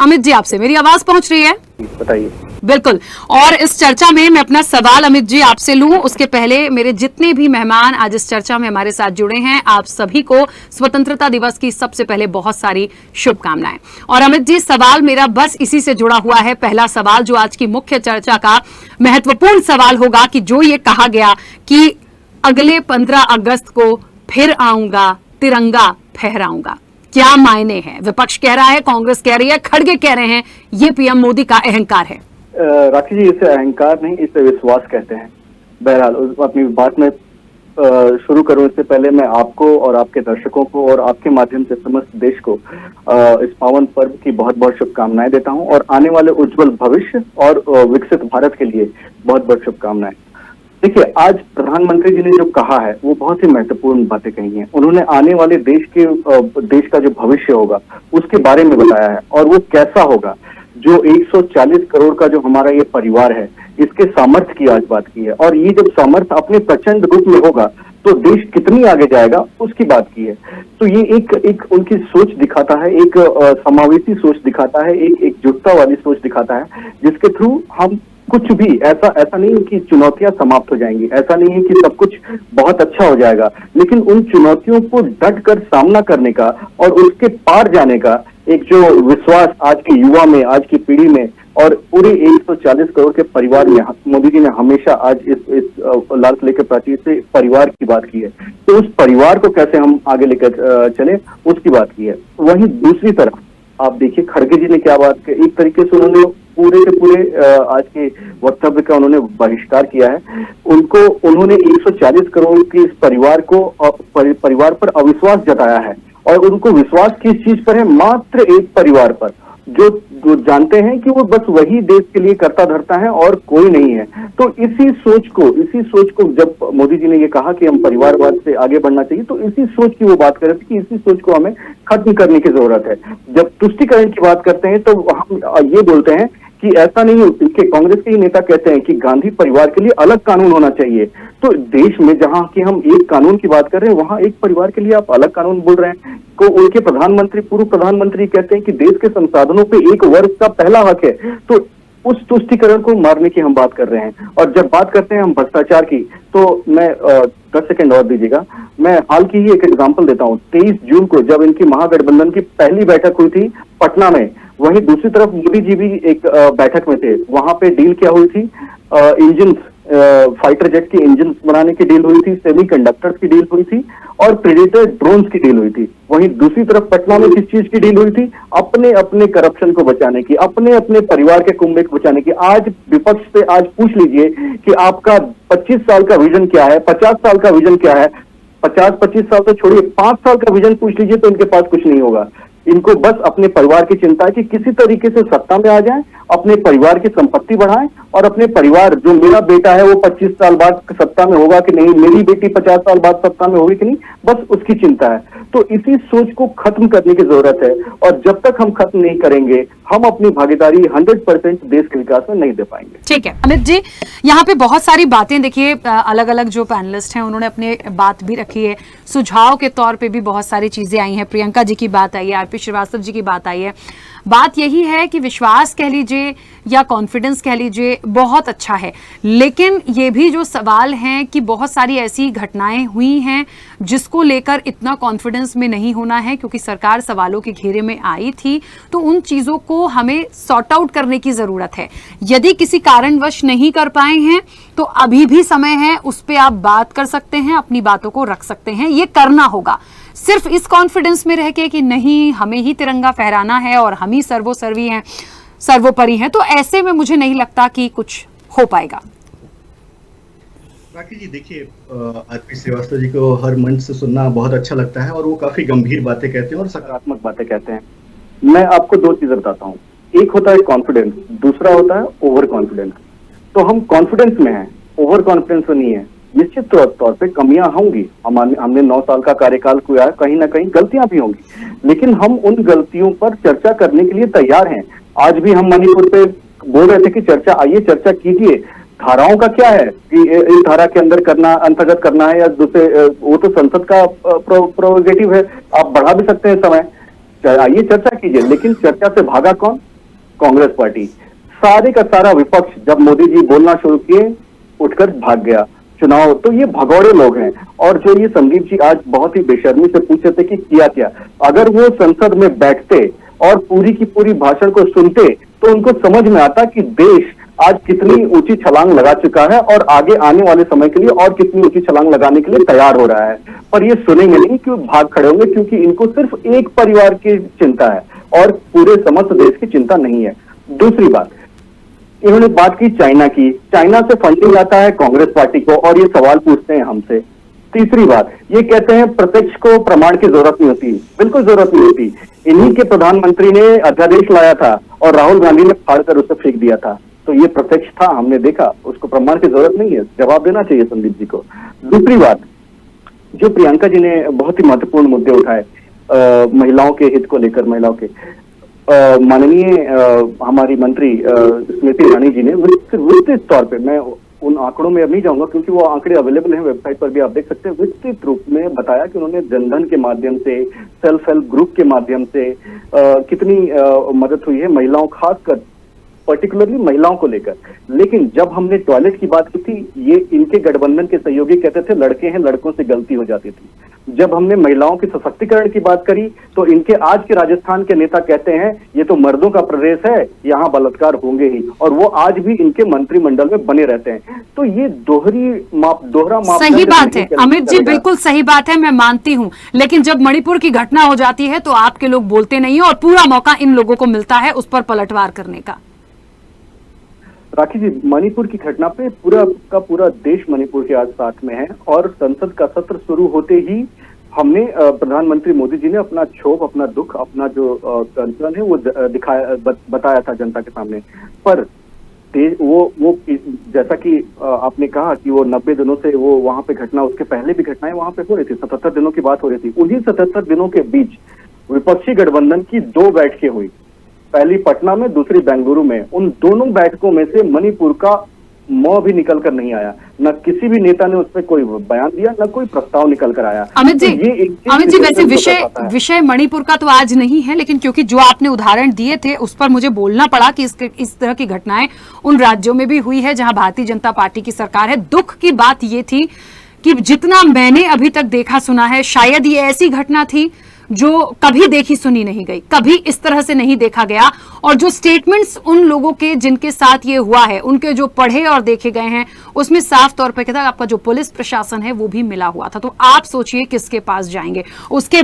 अमित जी आपसे मेरी आवाज पहुंच रही है? बताइए। बिल्कुल। और इस चर्चा में मैं अपना सवाल अमित जी आपसे लूं उसके पहले मेरे जितने भी मेहमान आज इस चर्चा में हमारे साथ जुड़े हैं आप सभी को स्वतंत्रता दिवस की सबसे पहले बहुत सारी शुभकामनाएं। और अमित जी सवाल मेरा बस इसी से जुड़ा हुआ है। पहला सवाल जो आज की मुख्य चर्चा का महत्वपूर्ण सवाल होगा कि जो ये कहा गया कि अगले 15 अगस्त को फिर आऊंगा तिरंगा फहराऊंगा, क्या मायने हैं? विपक्ष कह रहा है, कांग्रेस कह रही है, खड़गे कह रहे हैं ये पीएम मोदी का अहंकार है। राखी जी, इसे अहंकार नहीं, इसे विश्वास कहते हैं। बहरहाल अपनी बात में शुरू करूं इससे पहले मैं आपको और आपके दर्शकों को और आपके माध्यम से समस्त देश को इस पावन पर्व की बहुत बहुत शुभकामनाएं देता हूं और आने वाले उज्जवल भविष्य और विकसित भारत के लिए बहुत बहुत शुभकामनाएं। देखिए, आज प्रधानमंत्री जी ने जो कहा है वो बहुत ही महत्वपूर्ण बातें कही हैं। उन्होंने आने वाले देश का जो भविष्य होगा उसके बारे में बताया है और वो कैसा होगा। जो 140 करोड़ का जो हमारा ये परिवार है इसके सामर्थ्य की आज बात की है और ये जब सामर्थ्य अपने प्रचंड रूप में होगा तो देश कितनी आगे जाएगा उसकी बात की है। तो ये एक उनकी सोच दिखाता है, एक समावेशी सोच दिखाता है, एक एकजुटता वाली सोच दिखाता है जिसके थ्रू हम कुछ भी ऐसा नहीं है कि चुनौतियां समाप्त हो जाएंगी, ऐसा नहीं है कि सब कुछ बहुत अच्छा हो जाएगा, लेकिन उन चुनौतियों को डट कर सामना करने का और उसके पार जाने का एक जो विश्वास आज के युवा में, आज की पीढ़ी में और पूरे 140 करोड़ के परिवार में मोदी जी ने हमेशा आज इस लाल किले के प्राचीर से परिवार की बात की है। तो उस परिवार को कैसे हम आगे लेकर चले उसकी बात की है। वहीं दूसरी तरफ आप देखिए खड़गे जी ने क्या बात की। एक तरीके से उन्होंने पूरे के पूरे आज के वक्तव्य का उन्होंने बहिष्कार किया है। उन्होंने 140 करोड़ के इस परिवार परिवार पर अविश्वास जताया है और उनको विश्वास किस चीज पर है? मात्र एक परिवार पर, जो जानते हैं कि वो बस वही देश के लिए करता धरता है और कोई नहीं है। तो इसी सोच को जब मोदी जी ने ये कहा कि हम परिवारवाद से आगे बढ़ना चाहिए तो इसी सोच की वो बात कर रहे थे कि इसी सोच को हमें खत्म करने की जरूरत है। जब तुष्टीकरण की बात करते हैं तो हम ये बोलते हैं कि ऐसा नहीं है कि कांग्रेस के ही नेता कहते हैं कि गांधी परिवार के लिए अलग कानून होना चाहिए। तो देश में जहां कि हम एक कानून की बात कर रहे हैं वहां एक परिवार के लिए आप अलग कानून बोल रहे हैं। को उनके पूर्व प्रधानमंत्री कहते हैं कि देश के संसाधनों पे एक वर्ग का पहला हक है। तो उस तुष्टीकरण को मारने की हम बात कर रहे हैं। और जब बात करते हैं हम भ्रष्टाचार की तो मैं 10 सेकंड और दीजिएगा, मैं हाल की ही एक एग्जांपल देता हूं। 23 जून को जब इनकी महागठबंधन की पहली बैठक हुई थी पटना में, वहीं दूसरी तरफ मोदी जी भी एक बैठक में थे। वहां पे डील क्या हुई थी? इंजन, फाइटर जेट के इंजन बनाने की डील हुई थी, सेमीकंडक्टर्स की डील हुई थी और प्रेडेटर ड्रोन्स की डील हुई थी। वहीं दूसरी तरफ पटना में किस चीज की डील हुई थी? अपने करप्शन को बचाने की, अपने परिवार के कुंबे को बचाने की। आज विपक्ष से आज पूछ लीजिए कि आपका 25 साल का विजन क्या है, 50 साल का विजन क्या है। 50-25 साल तो छोड़िए, 5 साल का विजन पूछ लीजिए तो इनके पास कुछ नहीं होगा। इनको बस अपने परिवार की चिंता है कि किसी तरीके से सत्ता में आ जाएं, अपने परिवार की संपत्ति बढ़ाएं और अपने परिवार, जो मेरा बेटा है वो 25 साल बाद सत्ता में होगा कि नहीं, मेरी बेटी 50 साल बाद सत्ता में होगी कि नहीं, बस उसकी चिंता है। तो इसी सोच को खत्म करने की जरूरत है और जब तक हम खत्म नहीं करेंगे हम अपनी भागीदारी 100% देश के विकास में नहीं दे पाएंगे। ठीक है अमित जी, यहाँ पे बहुत सारी बातें देखिए, अलग अलग जो पैनलिस्ट हैं उन्होंने अपने बात भी रखी है, सुझाव के तौर पे भी बहुत सारी चीजें आई हैं। प्रियंका जी की बात आई है, आरपी श्रीवास्तव जी की बात आई है। बात यही है कि विश्वास कह लीजिए या कॉन्फिडेंस कह लीजिए बहुत अच्छा है, लेकिन ये भी जो सवाल हैं कि बहुत सारी ऐसी घटनाएं हुई हैं जिसको लेकर इतना कॉन्फिडेंस में नहीं होना है क्योंकि सरकार सवालों के घेरे में आई थी। तो उन चीजों को हमें सॉर्ट आउट करने की जरूरत है। यदि किसी कारणवश नहीं कर पाए हैं तो अभी भी समय है, उस पर आप बात कर सकते हैं, अपनी बातों को रख सकते हैं, ये करना होगा। सिर्फ इस कॉन्फिडेंस में रह के कि नहीं हमें ही तिरंगा फहराना है और हम ही सर्वोपरि हैं, सर्वोपरि हैं, तो ऐसे में मुझे नहीं लगता कि कुछ हो पाएगा। राखी जी देखिए, आरपी श्रीवास्तव जी को हर मंच से सुनना बहुत अच्छा लगता है और वो काफी गंभीर बातें कहते हैं और सकारात्मक बातें कहते हैं। मैं आपको दो चीजें बताता हूँ, एक होता है कॉन्फिडेंस, दूसरा होता है ओवर कॉन्फिडेंस। तो हम कॉन्फिडेंस में हैं, ओवर कॉन्फिडेंस में नहीं है। निश्चित तौर पे कमियां होंगी, हमने 9 साल का कार्यकाल किया है, कहीं ना कहीं गलतियां भी होंगी, लेकिन हम उन गलतियों पर चर्चा करने के लिए तैयार हैं। आज भी हम मणिपुर पे बोल रहे थे कि आइए चर्चा कीजिए। धाराओं का क्या है कि इस धारा के अंतर्गत करना है या दूसरे, वो तो संसद का प्रोरोगेटिव है, आप बढ़ा भी सकते हैं समय, आइए चर्चा कीजिए। लेकिन चर्चा से भागा कौन? कांग्रेस पार्टी, सारे का सारा विपक्ष जब मोदी जी बोलना शुरू किए उठकर भाग गया चुनाव। तो ये भगौड़े लोग हैं। और जो ये संदीप जी आज बहुत ही बेशर्मी से पूछे थे कि किया क्या, अगर वो संसद में बैठते और पूरी की पूरी भाषण को सुनते तो उनको समझ में आता कि देश आज कितनी ऊंची छलांग लगा चुका है और आगे आने वाले समय के लिए और कितनी ऊंची छलांग लगाने के लिए तैयार हो रहा है। पर ये सुनेंगे नहीं, क्यों भाग खड़े होंगे, क्योंकि इनको सिर्फ एक परिवार की चिंता है और पूरे समस्त देश की चिंता नहीं है। दूसरी बात, इन्होंने बात की चाइना की, चाइना से फंडिंग आता है कांग्रेस पार्टी को और ये सवाल पूछते हैं हमसे। तीसरी बात, ये कहते हैं प्रत्यक्ष को प्रमाण की जरूरत नहीं होती, बिल्कुल जरूरत नहीं होती। इन्हीं के प्रधानमंत्री ने अध्यादेश लाया था और राहुल गांधी ने फाड़कर उसे फेंक दिया था, तो ये प्रत्यक्ष था, हमने देखा, उसको प्रमाण की जरूरत नहीं है। जवाब देना चाहिए संदीप जी को। दूसरी बात, जो प्रियंका जी ने बहुत ही महत्वपूर्ण मुद्दे उठाए महिलाओं के हित को लेकर, महिलाओं के माननीय हमारी मंत्री स्मृति ईरानी जी ने विस्तृत तौर पे, मैं उन आंकड़ों में अब नहीं जाऊंगा क्योंकि वो आंकड़े अवेलेबल हैं वेबसाइट पर भी, आप देख सकते हैं, विस्तृत रूप में बताया कि उन्होंने जनधन के माध्यम से, सेल्फ हेल्प ग्रुप के माध्यम से कितनी मदद हुई है महिलाओं, खासकर पर्टिकुलरली महिलाओं को लेकर। लेकिन जब हमने टॉयलेट की बात की थी, ये इनके गठबंधन के सहयोगी कहते थे लड़के हैं, लड़कों से गलती हो जाती थी। जब हमने महिलाओं के सशक्तिकरण की बात करी तो इनके आज के राजस्थान के नेता कहते हैं ये तो मर्दों का प्रदेश है, यहाँ बलात्कार होंगे ही, और वो आज भी इनके मंत्रिमंडल में बने रहते हैं। तो ये दोहरा मापदंड सही बात है अमित जी, बिल्कुल सही बात है, मैं मानती हूँ। लेकिन जब मणिपुर की घटना हो जाती है तो आपके लोग बोलते नहीं है और पूरा मौका इन लोगों को मिलता है उस पर पलटवार करने का। राखी जी, मणिपुर की घटना पे पूरा का पूरा देश मणिपुर के आज साथ में है और संसद का सत्र शुरू होते ही हमने प्रधानमंत्री मोदी जी ने अपना क्षोभ, अपना दुख, अपना जो कंसर्न है वो बताया था जनता के सामने। पर वो जैसा कि आपने कहा कि वो 90 दिनों से वो वहां पे घटना, उसके पहले भी घटनाएं वहां पे हो रही थी, 77 दिनों की बात हो रही थी। उन्हीं 77 दिनों के बीच विपक्षी गठबंधन की 2 बैठकें हुई, पहली पटना में, दूसरी बेंगलुरु में। उन दोनों बैठकों में से मणिपुर का म भी निकल कर नहीं आया, न किसी भी नेता ने उस पर कोई बयान दिया, न कोई प्रस्ताव निकल कर आया। अमित जी वैसे विषय मणिपुर का तो आज नहीं है, लेकिन क्योंकि जो आपने उदाहरण दिए थे उस पर मुझे बोलना पड़ा कि इस तरह की घटनाएं उन राज्यों में भी हुई है जहां भारतीय जनता पार्टी की सरकार है। दुख की बात ये थी कि जितना मैंने अभी तक देखा सुना है, शायद ये ऐसी घटना थी जो कभी देखी सुनी नहीं गई, कभी इस तरह से नहीं देखा गया। और जो स्टेटमेंट्स उन लोगों के जिनके साथ ये हुआ है, उनके जो पढ़े और देखे गए हैं, उसमें साफ तौर पर कहता है आपका जो पुलिस प्रशासन है वो भी मिला हुआ था। तो आप सोचिए किसके पास जाएंगे। उसके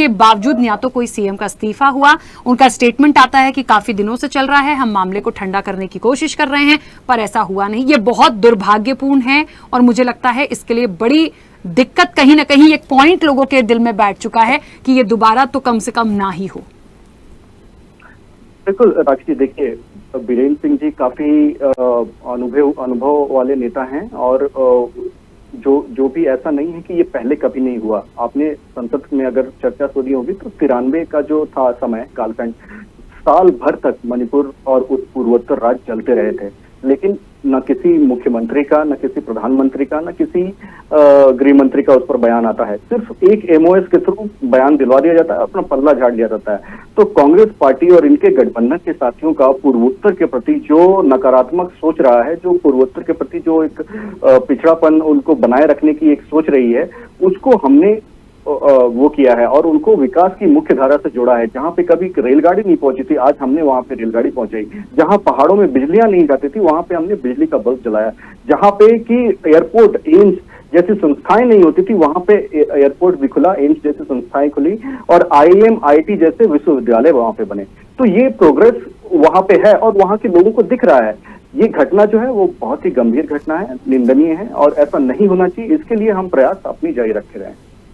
बावजूद या तो कोई सीएम का इस्तीफा हुआ, उनका स्टेटमेंट आता है कि काफी दिनों से चल रहा है, हम मामले को ठंडा करने की कोशिश कर रहे हैं, पर ऐसा हुआ नहीं। ये बहुत दुर्भाग्यपूर्ण है और मुझे लगता है इसके लिए बड़ी दिक्कत कहीं ना कहीं एक पॉइंट लोगों के दिल में बैठ चुका है कि ये दोबारा तो कम से कम ना ही हो। बिल्कुल राखी जी, देखिए बीरेंद्र सिंह जी काफी अनुभव वाले नेता हैं और जो भी ऐसा नहीं है कि ये पहले कभी नहीं हुआ। आपने संसद में अगर चर्चा सुनी होगी तो 93 का जो था समय कालखंड, साल भर तक मणिपुर और उस पूर्वोत्तर राज्य चलते रहे थे, लेकिन न किसी मुख्यमंत्री का, न किसी प्रधानमंत्री का, न किसी गृह मंत्री का उस पर बयान आता है। सिर्फ एक एमओएस के थ्रू बयान दिलवा दिया जाता है, अपना पल्ला झाड़ लिया जाता है। तो कांग्रेस पार्टी और इनके गठबंधन के साथियों का पूर्वोत्तर के प्रति जो नकारात्मक सोच रहा है, जो पूर्वोत्तर के प्रति जो एक पिछड़ापन उनको बनाए रखने की एक सोच रही है, उसको हमने वो किया है और उनको विकास की मुख्य धारा से जोड़ा है। जहां पे कभी रेलगाड़ी नहीं पहुंची थी, आज हमने वहां पे रेलगाड़ी पहुंचाई। जहां पहाड़ों में बिजलियां नहीं जाती थी, वहां पे हमने बिजली का बल्ब जलाया। जहां पे कि एयरपोर्ट, एम्स जैसी संस्थाएं नहीं होती थी, वहां पे एयरपोर्ट भी खुला, एम्स जैसी संस्थाएं खुली और IIM, IIT जैसे विश्वविद्यालय वहां पे बने। तो ये प्रोग्रेस वहां पे है और वहां के लोगों को दिख रहा है। ये घटना जो है वो बहुत ही गंभीर घटना है, निंदनीय है और ऐसा नहीं होना चाहिए। इसके लिए हम प्रयास अपनी जारी रखे रहे हैं।